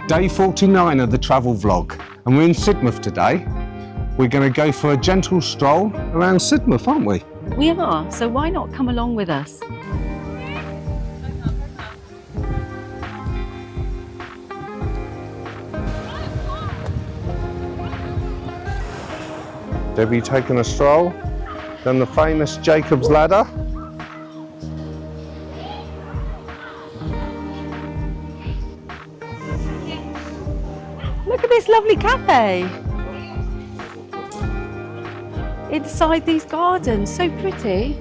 Day 49 of the travel vlog, and we're in Sidmouth today. We're going to go for a gentle stroll around Sidmouth, aren't we? We are, so why not come along with us? Debbie taking a stroll down the famous Jacob's Ladder. Look at this lovely cafe inside these gardens, so pretty.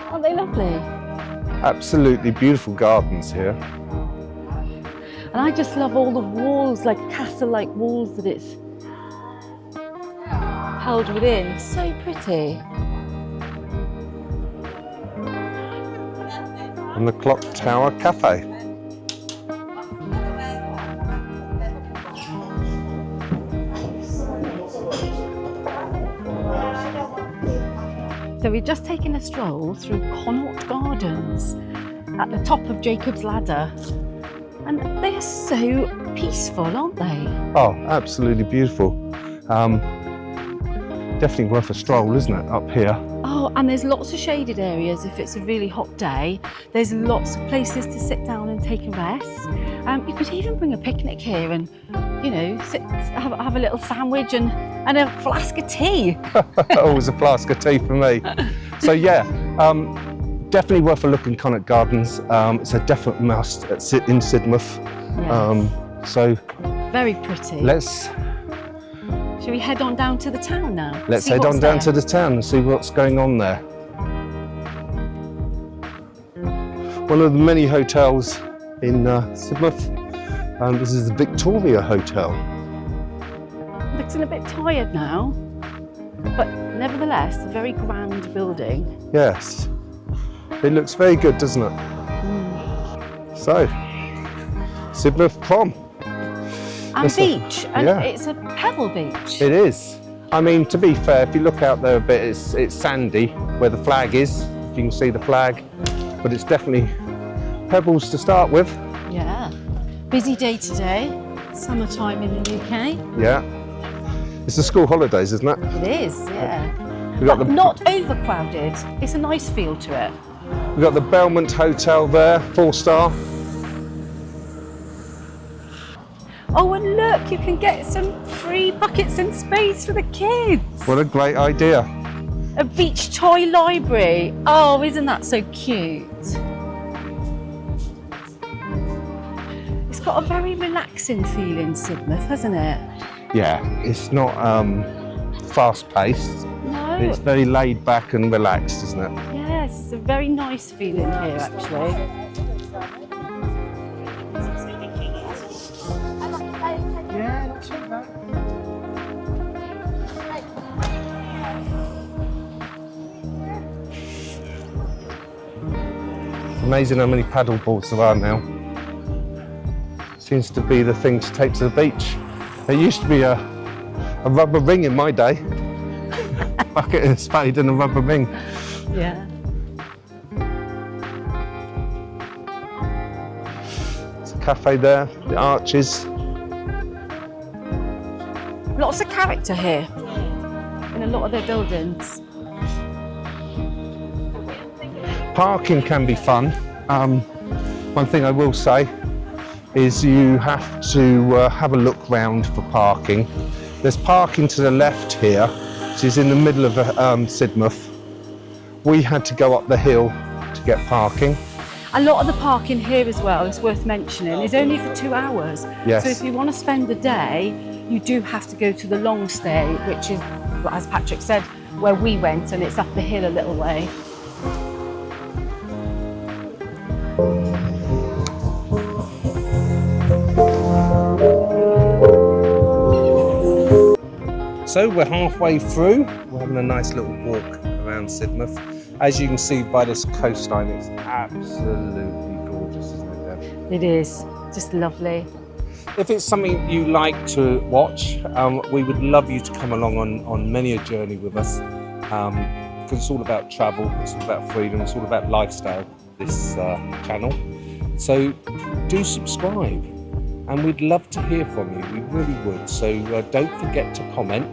Aren't they lovely? Absolutely beautiful gardens here. And I just love all the walls, like castle-like walls that it's held within. So pretty. And the Clock Tower Cafe. So we've just taken a stroll through Connaught Gardens at the top of Jacob's Ladder. And they are so peaceful, aren't they? Oh, absolutely beautiful. Definitely worth a stroll, isn't it, up here? Oh, and there's lots of shaded areas if it's a really hot day. There's lots of places to sit down and take a rest. You could even bring a picnic here and, you know, have a little sandwich and a flask of tea. Always a flask of tea for me. So yeah, definitely worth a look in Connaught Gardens. It's a definite must in Sidmouth. Yes. So very pretty. Shall we head on down to the town now? Let's head on down to the town and see what's going on there. One of the many hotels in Sidmouth. This is the Victoria Hotel. Looks a bit tired now, but nevertheless, a very grand building. Yes, it looks very good, doesn't it? So, Sidmouth Prom. And beach, and it's a pebble beach. It is. I mean, to be fair, if you look out there a bit, it's sandy where the flag is. If you can see the flag, but it's definitely pebbles to start with. Yeah. Busy day today. Summertime in the UK. Yeah. It's the school holidays, isn't it? It is, yeah. We've got but not overcrowded. It's a nice feel to it. We've got the Belmont Hotel there, 4-star. Oh, and look, you can get some free buckets and spades for the kids. What a great idea. A beach toy library. Oh, isn't that so cute? It's got a very relaxing feel in Sidmouth, hasn't it? Yeah, it's not fast-paced. No. It's very laid back and relaxed, isn't it? Yes, it's a very nice feeling here, actually. Yeah, not too bad. Amazing how many paddle boards there are now. Seems to be the thing to take to the beach. There used to be a rubber ring in my day. Bucket and a spade and a rubber ring. Yeah. There's a cafe there, the arches. Lots of character here in a lot of their buildings. Parking can be fun. One thing I will say is you have to have a look round for parking. There's parking to the left here, which is in the middle of Sidmouth. We had to go up the hill to get parking. A lot of the parking here as well, it's worth mentioning, is only for 2 hours. Yes. So if you want to spend the day, you do have to go to the long stay, which is, as Patrick said, where we went, and it's up the hill a little way. So we're halfway through. We're having a nice little walk around Sidmouth. As you can see by this coastline, it's absolutely gorgeous, isn't it, Deb? It is. Just lovely. If it's something you like to watch, we would love you to come along on many a journey with us, because it's all about travel, it's all about freedom, it's all about lifestyle, this channel. So do subscribe, and we'd love to hear from you, we really would. So don't forget to comment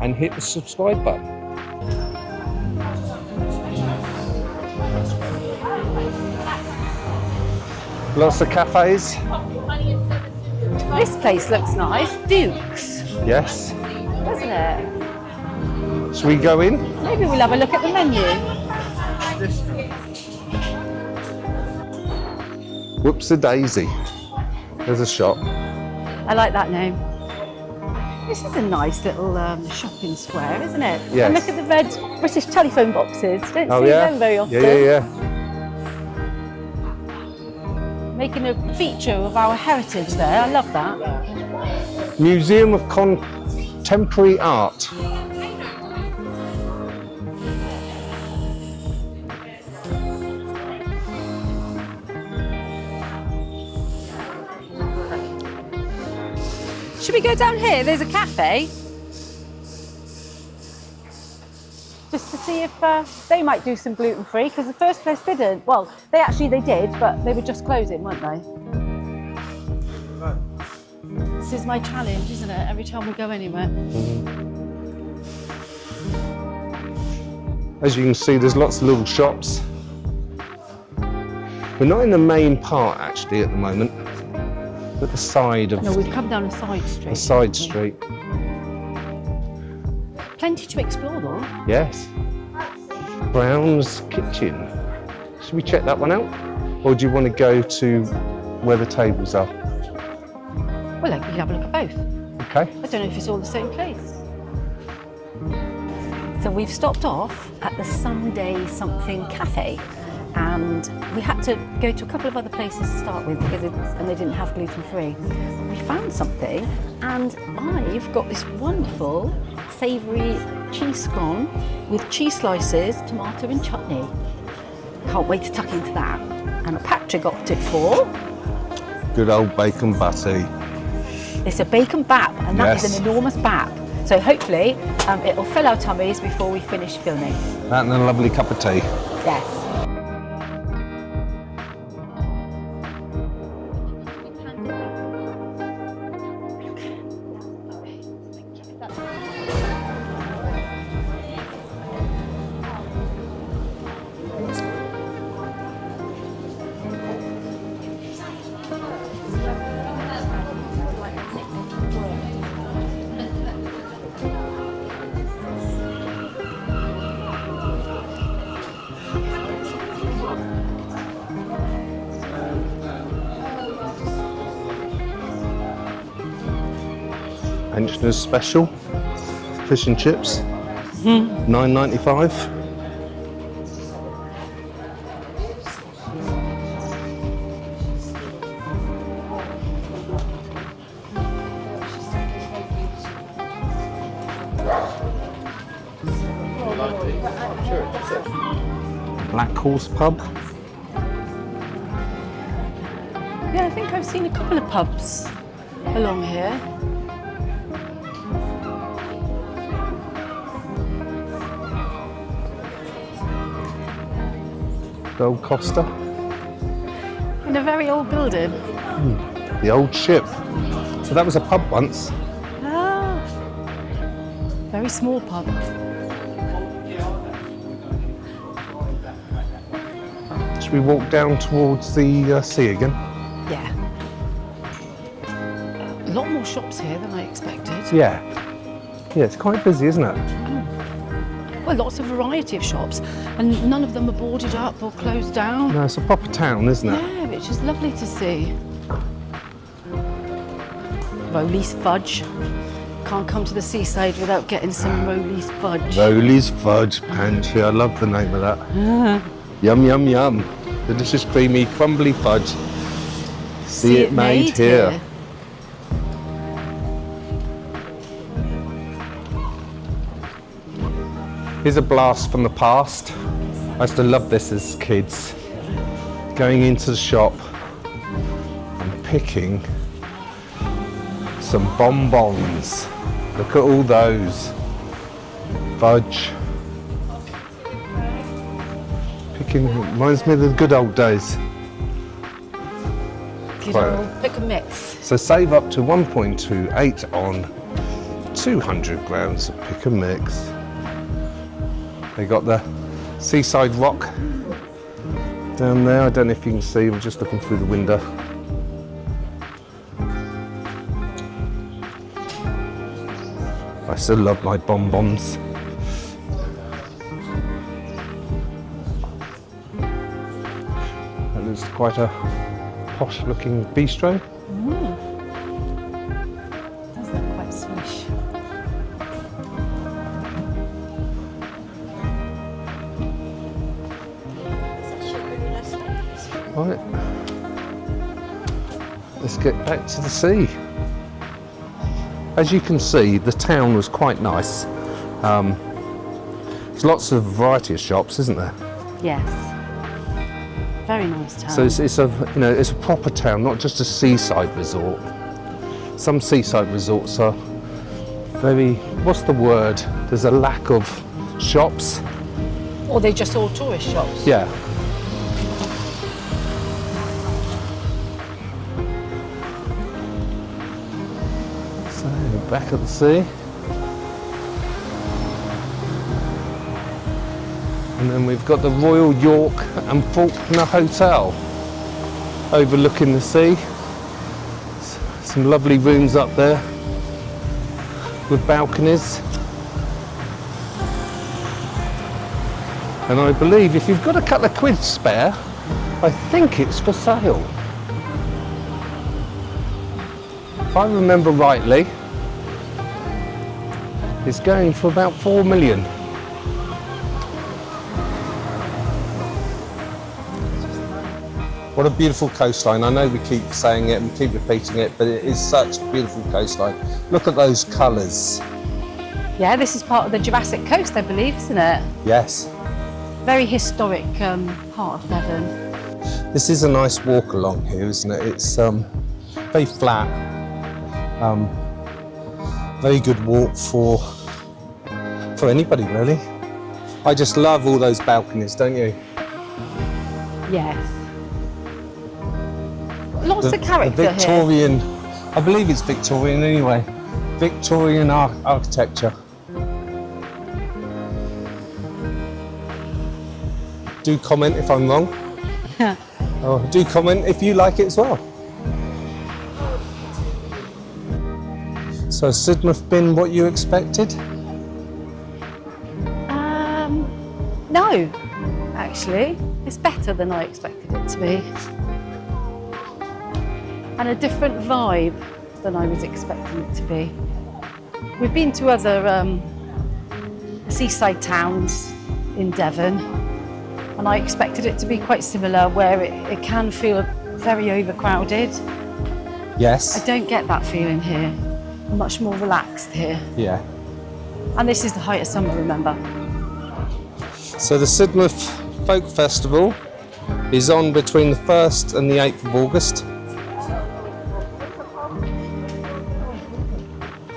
and hit the subscribe button. Lots of cafes. This place looks nice. Duke's, Yes. doesn't it? Should we go in? Maybe we'll have a look at the menu. Whoops-a-daisy. There's a shop. I like that name. This is a nice little shopping square, isn't it? Yes. And look at the red British telephone boxes. Don't Oh see yeah? them very often. Yeah. Making a feature of our heritage there. I love that. Museum of Contemporary Art. Should we go down here? There's a cafe. Just to see if they might do some gluten-free, because the first place didn't. Well, they did, but they were just closing, weren't they? This is my challenge, isn't it? Every time we go anywhere. As you can see, there's lots of little shops. We're not in the main part actually at the moment, but the side of No, we've come down a side street. the side street. Plenty to explore though. Yes. Brown's Kitchen. Should we check that one out? Or do you want to go to where the tables are? Well, we can have a look at both. Okay. I don't know if it's all the same place. So we've stopped off at the Sunday Something Cafe, and we had to go to a couple of other places to start with because they didn't have gluten-free. We found something, and I've got this wonderful savoury cheese scone with cheese slices, tomato and chutney. Can't wait to tuck into that. And Patrick opted for... Good old bacon butty. It's a bacon bap, and that is Yes. an enormous bap. So hopefully it'll fill our tummies before we finish filming. That and a lovely cup of tea. Yes. Pensioners special. Fish and chips. $9.95. Black Horse Pub. Yeah, I think I've seen a couple of pubs along here. The old Costa. In a very old building. The old ship. So that was a pub once. Ah, very small pub. Should we walk down towards the sea again? Yeah. A lot more shops here than I expected. Yeah. Yeah, it's quite busy, isn't it? Well, lots of variety of shops, and none of them are boarded up or closed down. No, it's a proper town, isn't it? Yeah, which is lovely to see. Roly's Fudge. Can't come to the seaside without getting some Roly's Fudge. Roly's Fudge Pantry. I love the name of that. Yum, yum, yum. Delicious, creamy, crumbly fudge. See it made here. Here's a blast from the past. I used to love this as kids. Going into the shop and picking some bonbons. Look at all those. Fudge. Picking, reminds me of the good old days. Good old pick and mix. So save up to 1.28 on 200 grams of pick and mix. They got the Seaside rock down there. I don't know if you can see, we're just looking through the window. I still love my bonbons. That looks quite a posh looking bistro. Does look quite swish. Right. Let's get back to the sea. As you can see, the town was quite nice. There's lots of variety of shops, isn't there? Yes. Very nice town. So it's a proper town, not just a seaside resort. Some seaside resorts are very, what's the word? There's a lack of shops. Or they're just all tourist shops. Yeah. So back at the sea. And then we've got the Royal York and Faulkner Hotel overlooking the sea. Some lovely rooms up there with balconies. And I believe if you've got a couple of quid spare, I think it's for sale. If I remember rightly, it's going for about 4 million. What a beautiful coastline. I know we keep saying it and keep repeating it, but it is such a beautiful coastline. Look at those colours. Yeah, this is part of the Jurassic coast, I believe, isn't it? Yes. Very historic part of Devon. This is a nice walk along here, isn't it? It's very flat. Very good walk for anybody, really. I just love all those balconies, don't you? Yes. Lots of character the Victorian, here. I believe it's Victorian anyway. Victorian architecture. Do comment if I'm wrong. Or do comment if you like it as well. So has Sidmouth been what you expected? No, actually. It's better than I expected it to be. And a different vibe than I was expecting it to be. We've been to other seaside towns in Devon, and I expected it to be quite similar, where it can feel very overcrowded. Yes. I don't get that feeling here. I'm much more relaxed here. Yeah. And this is the height of summer, remember? So the Sidmouth Folk Festival is on between the 1st and the 8th of August.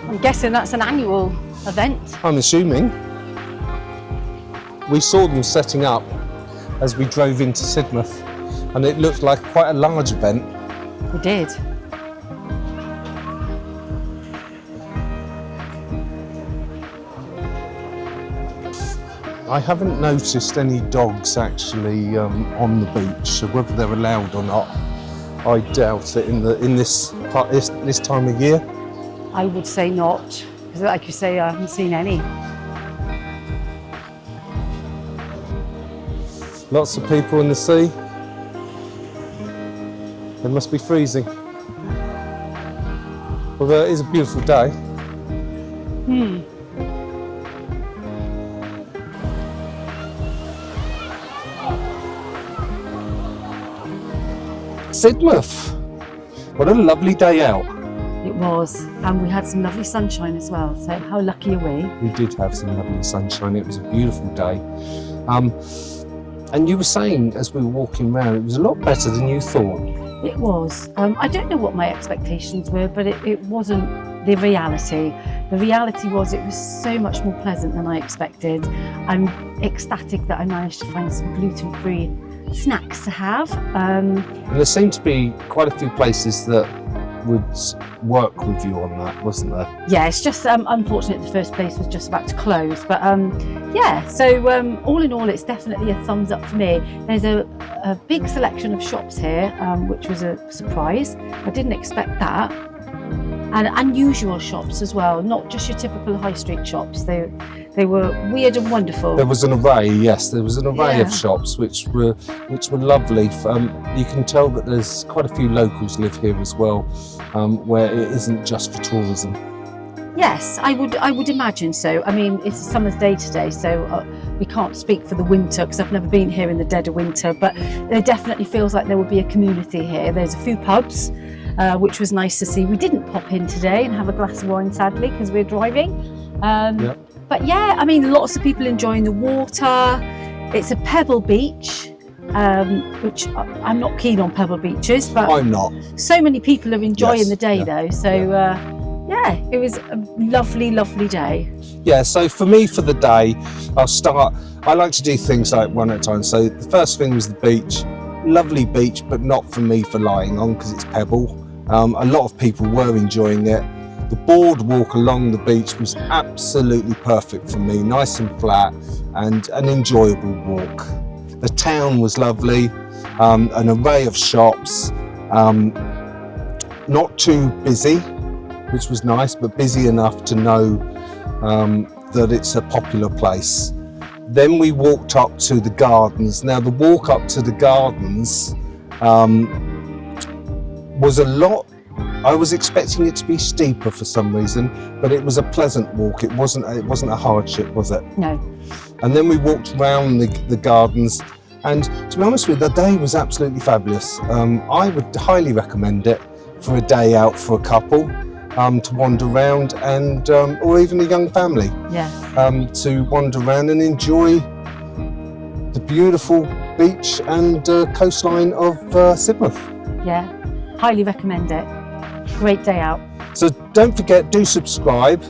I'm guessing that's an annual event. I'm assuming. We saw them setting up as we drove into Sidmouth, and it looked like quite a large event. We did. I haven't noticed any dogs actually on the beach, so whether they're allowed or not, I doubt it in this time of year. I would say not, because like you say, I haven't seen any. Lots of people in the sea. It must be freezing. Although it is a beautiful day. Sidmouth. What a lovely day out. It was, and we had some lovely sunshine as well, so how lucky are we? We did have some lovely sunshine. It was a beautiful day. And you were saying as we were walking around, it was a lot better than you thought. It was. I don't know what my expectations were, but it wasn't the reality. The reality was it was so much more pleasant than I expected. I'm ecstatic that I managed to find some gluten-free snacks to have. And there seemed to be quite a few places that would work with you on that, wasn't there? Yeah, it's just unfortunate the first place was just about to close. But yeah, so all in all, it's definitely a thumbs up for me. There's a big selection of shops here, which was a surprise. I didn't expect that. And unusual shops as well, not just your typical high street shops. They were weird and wonderful. There was an array, yes. There was an array Yeah. of shops which were lovely. You can tell that there's quite a few locals live here as well, where it isn't just for tourism. Yes, I would imagine so. I mean, it's a summer's day today, so we can't speak for the winter because I've never been here in the dead of winter. But there definitely feels like there would be a community here. There's a few pubs, which was nice to see. We didn't pop in today and have a glass of wine, sadly, because we're driving. Yep. But yeah, I mean, lots of people enjoying the water. It's a pebble beach, which I'm not keen on pebble beaches, but I'm not. so many people are enjoying Yes, the day yeah, though. So yeah, it was a lovely, lovely day. Yeah, so for me, for the day, I like to do things like one at a time. So the first thing was the beach. Lovely beach, but not for me for lying on because it's pebble. A lot of people were enjoying it. The boardwalk along the beach was absolutely perfect for me, nice and flat and an enjoyable walk. The town was lovely, an array of shops, not too busy, which was nice, but busy enough to know that it's a popular place. Then we walked up to the gardens. Now the walk up to the gardens was a lot. I was expecting it to be steeper for some reason, but it was a pleasant walk. It wasn't a hardship, was it? No. And then we walked around the gardens, and to be honest with you, the day was absolutely fabulous. I would highly recommend it for a day out for a couple, to wander around, and or even a young family, Yeah. to wander around and enjoy the beautiful beach and coastline of Sidmouth. Yeah. Highly recommend it. Great day out. So don't forget, do subscribe.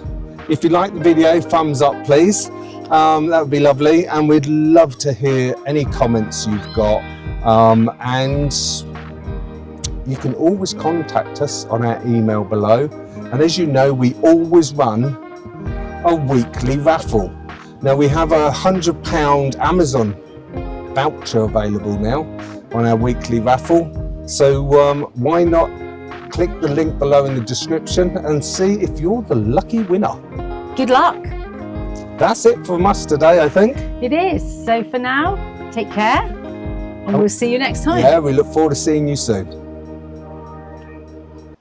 If you like the video, thumbs up please. That would be lovely, and we'd love to hear any comments you've got. And you can always contact us on our email below. And as you know, we always run a weekly raffle. Now we have a £100 Amazon voucher available now on our weekly raffle. So why not click the link below in the description and see if you're the lucky winner. Good luck. That's it from us today, I think. It is. So for now, take care, and we'll see you next time. Yeah, we look forward to seeing you soon.